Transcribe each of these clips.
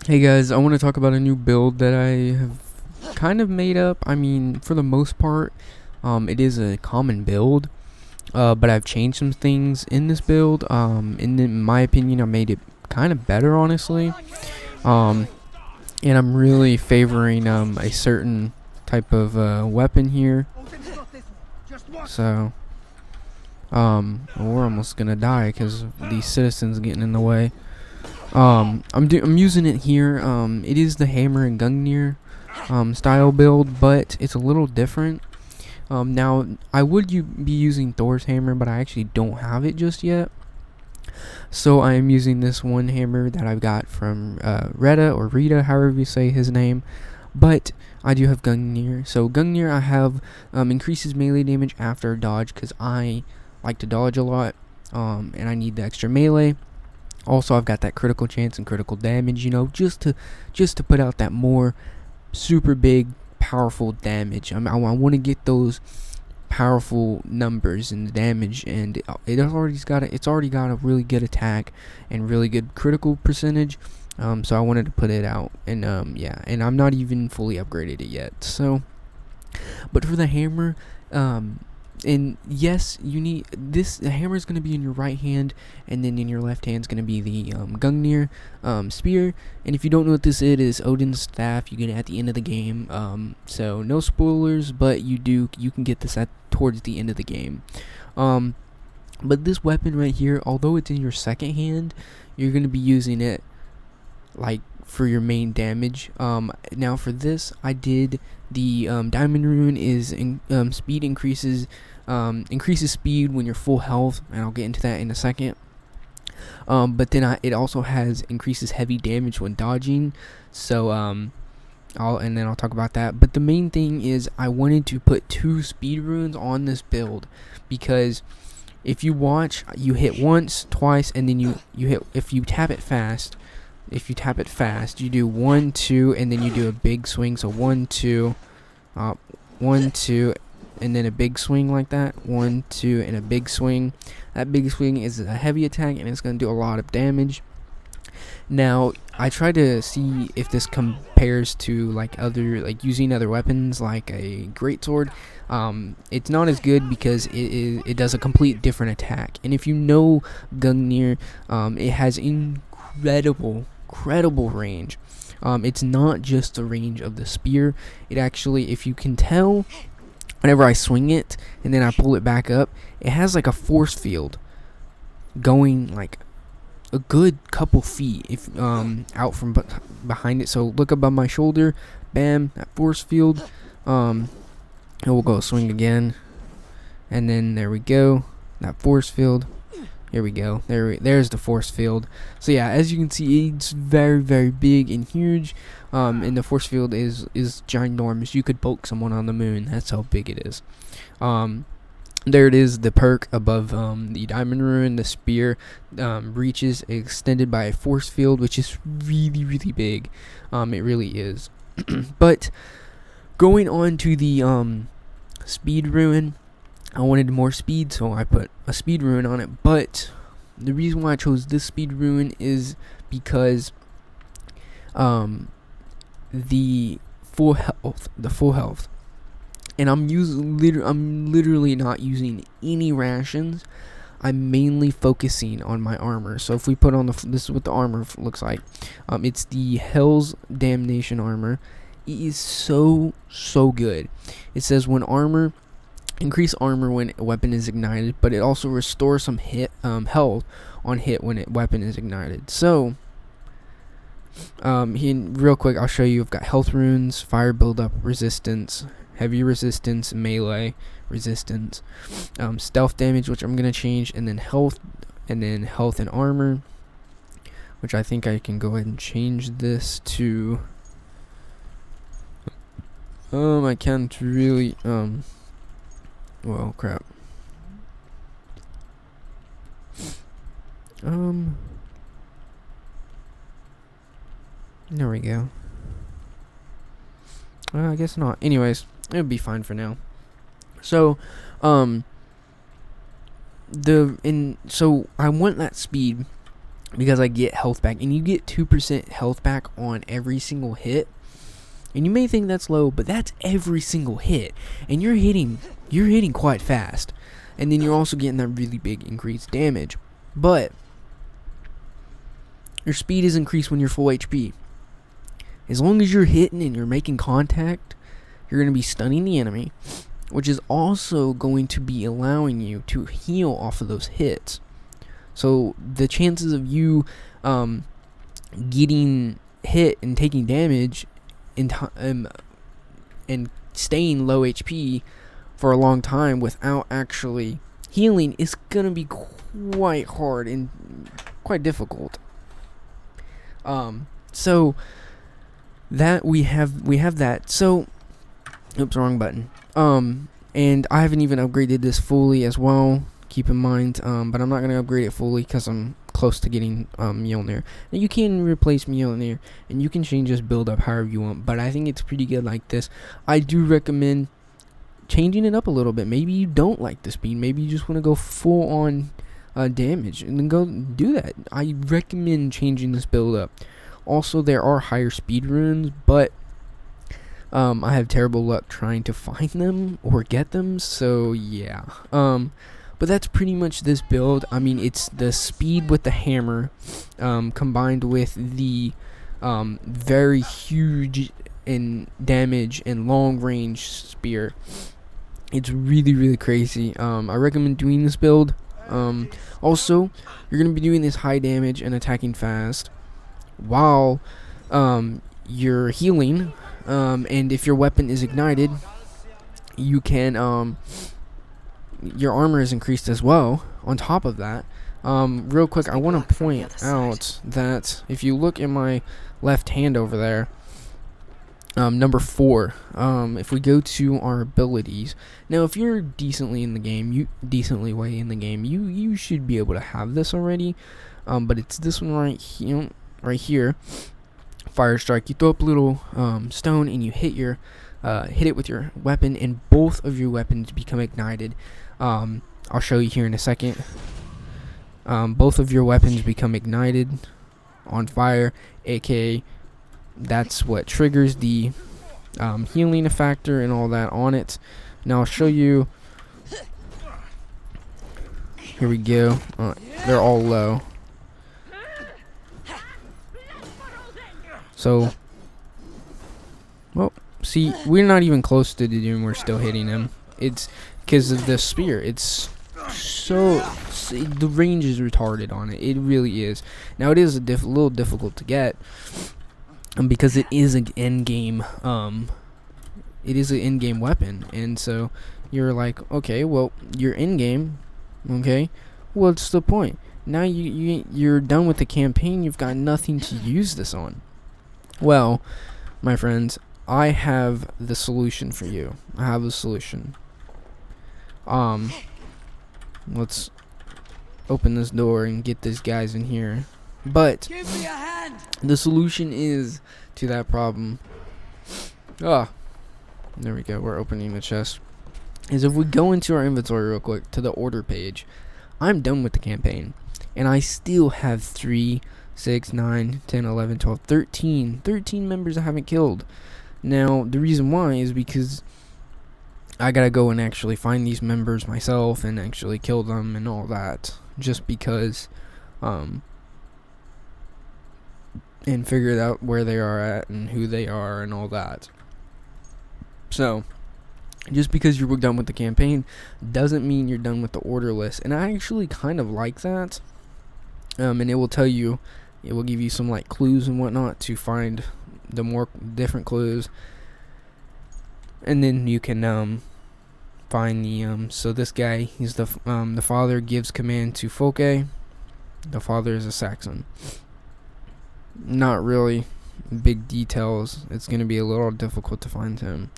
Hey guys, I want to talk about a new build that I have kind of made up. I mean, for the most part, it is a common build, but I've changed some things in this build. And in my opinion, I made it kind of better, honestly. Um, and I'm really favoring a certain type of weapon here. So, we're almost gonna die because these citizens getting in the way. I'm using it here. It is the hammer and Gungnir style build, but it's a little different. Now I would be using Thor's hammer, but I actually don't have it just yet. So I am using this one hammer that I've got from Retta or Rita, however you say his name. But I do have Gungnir. So Gungnir I have increases melee damage after dodge because I like to dodge a lot, and I need the extra melee. Also, I've got that critical chance and critical damage, just to put out that more super big, powerful damage. I want to get those powerful numbers in the damage, and it's already got a really good attack and really good critical percentage. So I wanted to put it out, and yeah, and I'm not even fully upgraded it yet. So, but for the hammer, and yes, you need this. The hammer is going to be in your right hand, and then in your left hand is going to be the Gungnir spear. And if you don't know what this is, it is Odin's staff. You get it at the end of the game. So no spoilers, but you can get this towards the end of the game. But this weapon right here, although it's in your second hand, you're going to be using it like for your main damage. Now for this, I did the diamond rune is speed increases speed when you're full health, and I'll get into that in a second. But then it also has increases heavy damage when dodging. So I'll talk about that. But the main thing is I wanted to put 2 speed runes on this build, because if you watch, you hit once, twice, and then you hit. If you tap it fast, you do 1, 2, and then you do a big swing. So 1, 2, 1, 2, and then a big swing like that. 1, 2, and a big swing. That big swing is a heavy attack, and it's going to do a lot of damage. Now, I try to see if this compares to using other weapons like a greatsword. It's not as good because it does a complete different attack. And if you know Gungnir, it has incredible range. It's not just the range of the spear. It actually, if you can tell, whenever I swing it and then I pull it back up, it has like a force field going like a good couple feet if out from behind it. So look above my shoulder, bam, that force field. And we'll go swing again, and then there we go, that force field. Here we go. There's the force field. So yeah, as you can see, it's very, very big and huge. And the force field is ginormous. You could poke someone on the moon. That's how big it is. There it is, the perk above the diamond rune. The spear reaches extended by a force field, which is really, really big. It really is. But going on to the speed rune, I wanted more speed, so I put a speed rune on it. But the reason why I chose this speed rune is because the full health, and I'm literally not using any rations. I'm mainly focusing on my armor. So if we put on this is what the armor looks like. It's the Hell's Damnation armor. It is so good. It says increase armor when a weapon is ignited, but it also restores some health on hit when a weapon is ignited. So real quick, I'll show you. I've got health runes, fire buildup, resistance, heavy resistance, melee resistance, stealth damage, which I'm gonna change, and then health and armor, which I think I can go ahead and change this to. I can't really well, crap. There we go. I guess not. Anyways, it would be fine for now. So, so I want that speed because I get health back, and you get 2% health back on every single hit. And you may think that's low, but that's every single hit, and you're hitting quite fast. And then you're also getting that really big increased damage. But your speed is increased when you're full HP. As long as you're hitting and you're making contact, you're going to be stunning the enemy, which is also going to be allowing you to heal off of those hits. So the chances of you getting hit and taking damage and staying low HP for a long time without actually healing is going to be quite hard and quite difficult. So that we have that. So, oops, wrong button. And I haven't even upgraded this fully as well. Keep in mind, but I'm not gonna upgrade it fully because I'm close to getting Mjolnir. Now you can replace Mjolnir and you can change this build up however you want, but I think it's pretty good like this. I do recommend changing it up a little bit. Maybe you don't like the speed. Maybe you just want to go full on damage, and then go do that. I recommend changing this build up. Also, there are higher speed runes, but I have terrible luck trying to find them or get them, so yeah. But that's pretty much this build. I mean, it's the speed with the hammer combined with the very huge in damage and long range spear. It's really, really crazy. I recommend doing this build. Also, you're going to be doing this high damage and attacking fast while you're healing. And if your weapon is ignited, you can your armor is increased as well on top of that. Real quick, I want to point out that if you look in my left hand over there, number 4, if we go to our abilities, now if you're decently in the game, you should be able to have this already, but it's this one right here, Fire Strike. You throw up a little stone and you hit it with your weapon, and both of your weapons become ignited. I'll show you here in a second. Both of your weapons become ignited on fire, aka that's what triggers the healing factor and all that on it. Now I'll show you. Here we go. They're all low. So, well, see, we're not even close to the doom. We're still hitting him. It's because of the spear. It's the range is retarded on it. It really is. Now it is a little difficult to get, because it is an end game. It is an end game weapon, and so you're like, okay, well, you're in game. Okay, what's the point? Now you're done with the campaign. You've got nothing to use this on. Well, my friends, I have the solution for you. I have a solution. Let's open this door and get these guys in here. But Give me a hand. the solution is to that problem. There we go. We're opening the chest. Is if we go into our inventory real quick to the order page, I'm done with the campaign, and I still have 3, 6, 9, 10, 11, 12, 13 members I haven't killed. Now, the reason why is because I gotta go and actually find these members myself and actually kill them and all that, just because, and figure out where they are at and who they are and all that. So, just because you're done with the campaign doesn't mean you're done with the order list, and I actually kind of like that. And it will tell you, it will give you some like clues and whatnot to find the more different clues, and then you can find the so this guy, he's the father gives command to Folke. The father is a Saxon. Not really big details. It's going to be a little difficult to find him,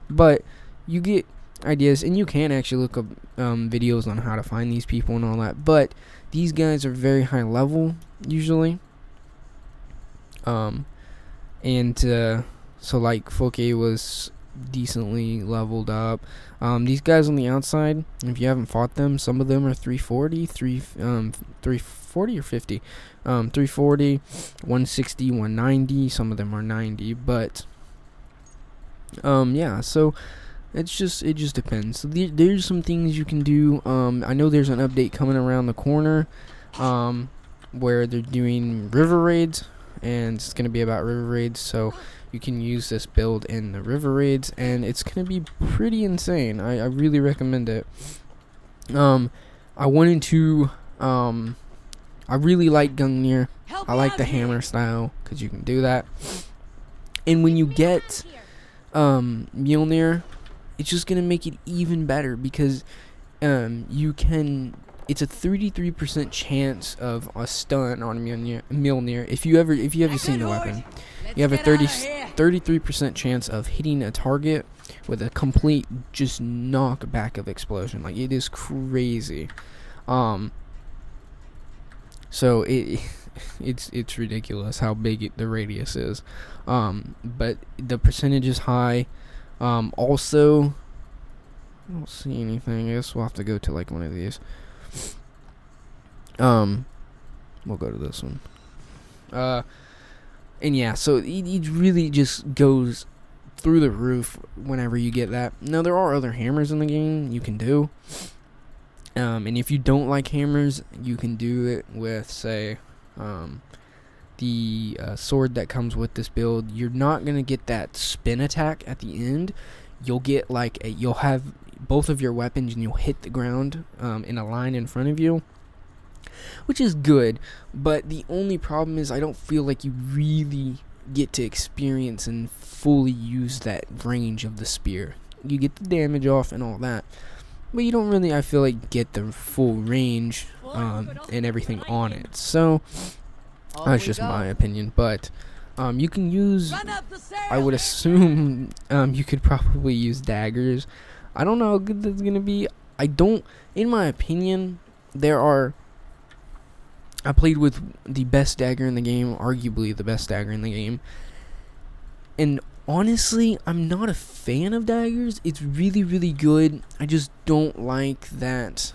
but you get ideas, and you can actually look up videos on how to find these people and all that. But these guys are very high level usually. So like Folke was decently leveled up. These guys on the outside, if you haven't fought them, some of them are 340 or 50. 340, 160, 190. Some of them are 90, but yeah. So it just depends. So there's some things you can do. I know there's an update coming around the corner, where they're doing river raids, and it's gonna be about river raids. So you can use this build in the river raids, and it's gonna be pretty insane. I really recommend it. I wanted to. I really like Gungnir. I like the hammer style because you can do that. And when you get Mjolnir, it's just gonna make it even better because you can. It's a 33% chance of a stun on Mjolnir. If you ever seen the weapon, you have a 33% chance of hitting a target with a complete just knockback of explosion. Like, it is crazy. So it's ridiculous how big the radius is. But the percentage is high. Also, I don't see anything. I guess we'll have to go to like one of these. We'll go to this one. And yeah, so it really just goes through the roof whenever you get that. Now, there are other hammers in the game you can do. And if you don't like hammers, you can do it with, say, the sword that comes with this build. You're not going to get that spin attack at the end. You'll get you'll have both of your weapons and you'll hit the ground in a line in front of you, which is good. But the only problem is I don't feel like you really get to experience and fully use that range of the spear. You get the damage off and all that, but you don't really, I feel like, get the full range and everything on it. So that's just my opinion. But you can use, I would assume, you could probably use daggers. I don't know how good that's gonna be. In my opinion, I played with the best dagger in the game, arguably the best dagger in the game. And honestly, I'm not a fan of daggers. It's really, really good. I just don't like that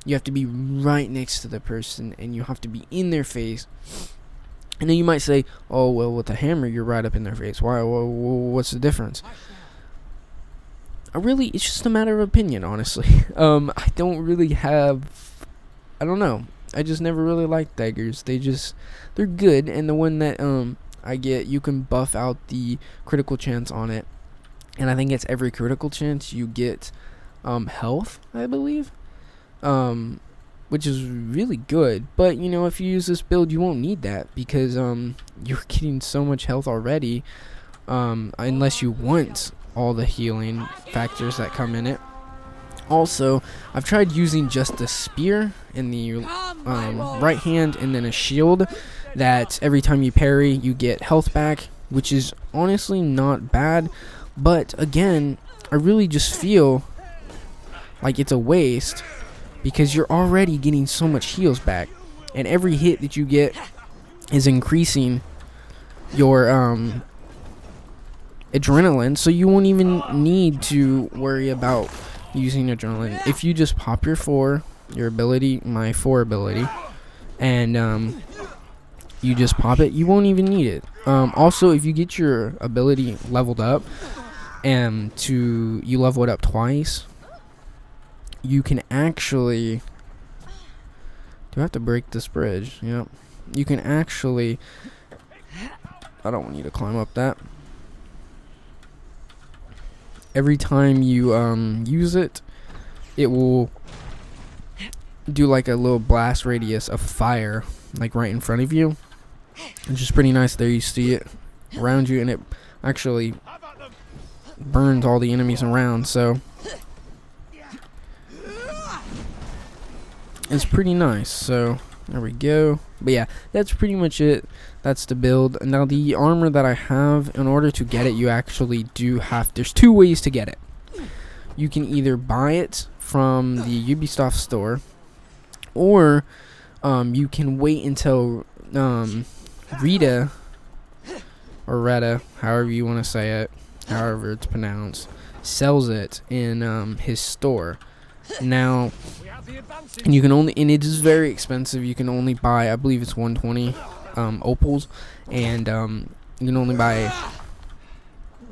you have to be right next to the person and you have to be in their face. And then you might say, oh, well, with a hammer, you're right up in their face. Why? What's the difference? It's just a matter of opinion, honestly. I don't really have, I don't know. I just never really liked daggers. They're good. And the one that I get, you can buff out the critical chance on it. And I think it's every critical chance you get health, I believe. Which is really good. But, if you use this build, you won't need that because you're getting so much health already. Unless you want all the healing factors that come in it. Also, I've tried using just the spear in the right hand and then a shield that every time you parry, you get health back, which is honestly not bad. But again, I really just feel like it's a waste because you're already getting so much heals back, and every hit that you get is increasing your adrenaline, so you won't even need to worry about using adrenaline. If you just pop your ability, my 4 ability, and you just pop it, you won't even need it. Also, if you get your ability leveled up and you level it up twice, you can actually, do I have to break this bridge? Yep. You can actually, I don't want you to climb up that. Every time you use it, it will do like a little blast radius of fire, like right in front of you, which is pretty nice. There you see it around you, and it actually burns all the enemies around, so it's pretty nice. So there we go. But yeah, that's pretty much it. That's the build. Now, the armor that I have, in order to get it, you actually there's 2 ways to get it. You can either buy it from the Ubisoft store, or you can wait until Rita, or Retta, however you want to say it, however it's pronounced, sells it in his store. Now, and you can only, and it is very expensive. You can only buy, I believe it's 120 opals, and you can only buy,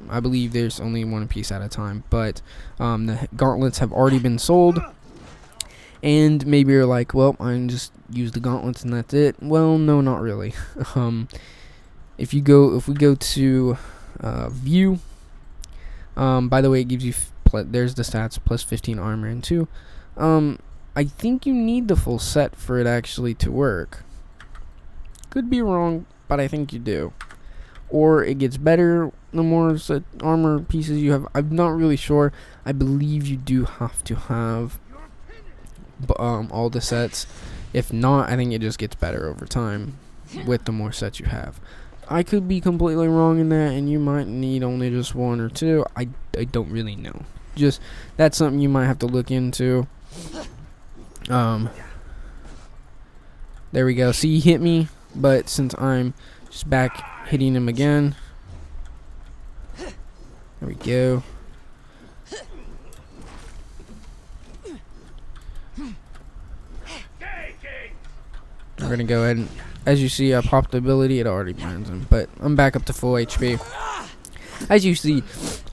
I believe there's only one piece at a time. But the gauntlets have already been sold. And maybe you're like, well, I can just use the gauntlets and that's it. Well, no, not really. If we go to view, by the way, it gives you there's the stats, plus 15 armor and 2. I think you need the full set for it actually to work. Could be wrong, but I think you do. Or it gets better the more set armor pieces you have. I'm not really sure. I believe you do have to have all the sets. If not, I think it just gets better over time with the more sets you have. I could be completely wrong in that, and you might need only just 1 or 2. I don't really know. Just, that's something you might have to look into. There we go. See, he hit me, but since I'm just back hitting him again, there we go. We're gonna go ahead and, as you see, I popped the ability. It already burns him, but I'm back up to full HP. As you see,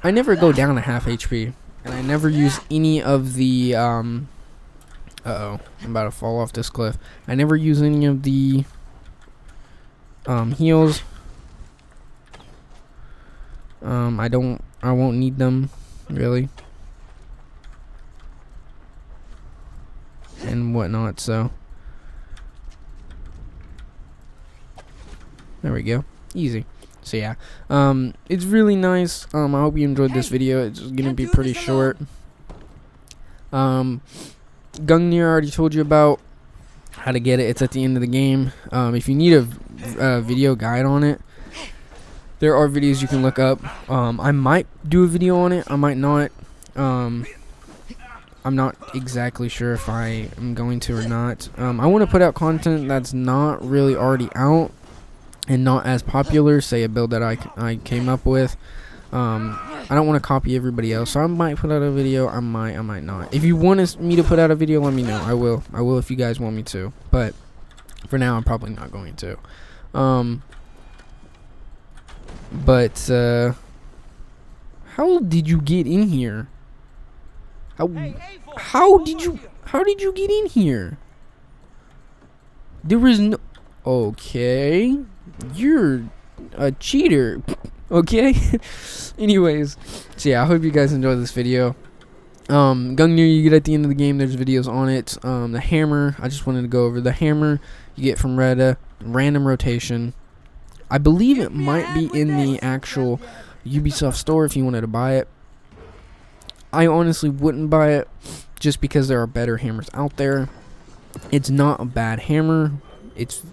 I never go down to half HP, and I never use any of the I'm about to fall off this cliff. I never use any of the heals. I won't need them really, and whatnot. So there we go, easy. So yeah, it's really nice. I hope you enjoyed this video. It's gonna be pretty short. Gungnir, I already told you about how to get it. It's at the end of the game. If you need a video guide on it, there are videos you can look up. I might do a video on it. I might not. I'm not exactly sure if I am going to or not. I want to put out content that's not really already out and not as popular. Say a build that I came up with. I don't want to copy everybody else, so I might put out a video. I might not. If you want me to put out a video, let me know. I will if you guys want me to. But for now, I'm probably not going to. How did you get in here? How did you get in here? There was no. Okay, you're a cheater. Okay. Anyways, so yeah, I hope you guys enjoyed this video. Gungnir, you get at the end of the game. There's videos on it. The hammer, I just wanted to go over the hammer. You get from Retta, random rotation. I believe it might be in the actual Ubisoft store if you wanted to buy it. I honestly wouldn't buy it just because there are better hammers out there. It's not a bad hammer. It's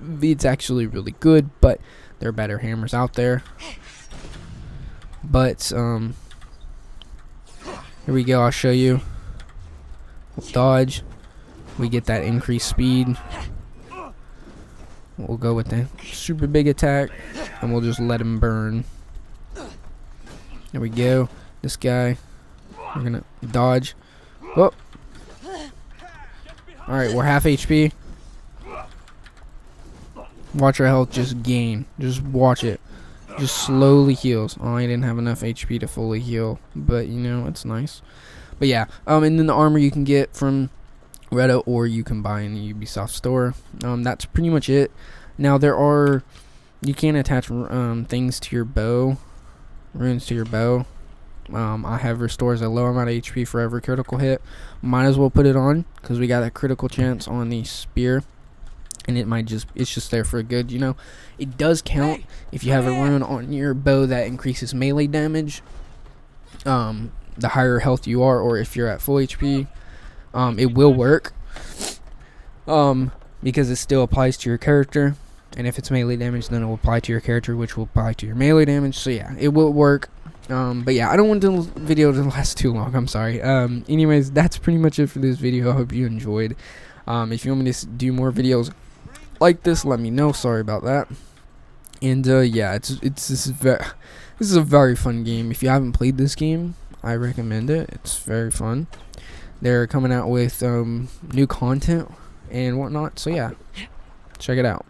actually really good, but there are better hammers out there. But here we go. I'll show you. We'll dodge. We get that increased speed. We'll go with the super big attack, and we'll just let him burn. There we go. This guy, we're gonna dodge. Oh. All right, we're half HP. Watch our health just gain. Just watch it. Just slowly heals. Oh, I didn't have enough HP to fully heal, but you know, it's nice. But yeah, and then the armor you can get from Retta, or you can buy in the Ubisoft store. That's pretty much it. Now you can attach things to your bow, runes to your bow. I have restores a low amount of HP for every critical hit. Might as well put it on because we got a critical chance on the spear. And it's just there for a good, you know. It does count if you have a rune on your bow that increases melee damage. The higher health you are, or if you're at full HP, it will work. Because it still applies to your character. And if it's melee damage, then it will apply to your character, which will apply to your melee damage. So yeah, it will work. But yeah, I don't want the video to last too long. I'm sorry. Anyways, that's pretty much it for this video. I hope you enjoyed. If you want me to do more videos like this, let me know. Sorry about that. And yeah, This is a very fun game. If you haven't played this game, I recommend it. It's very fun. They're coming out with new content and whatnot. So yeah, check it out.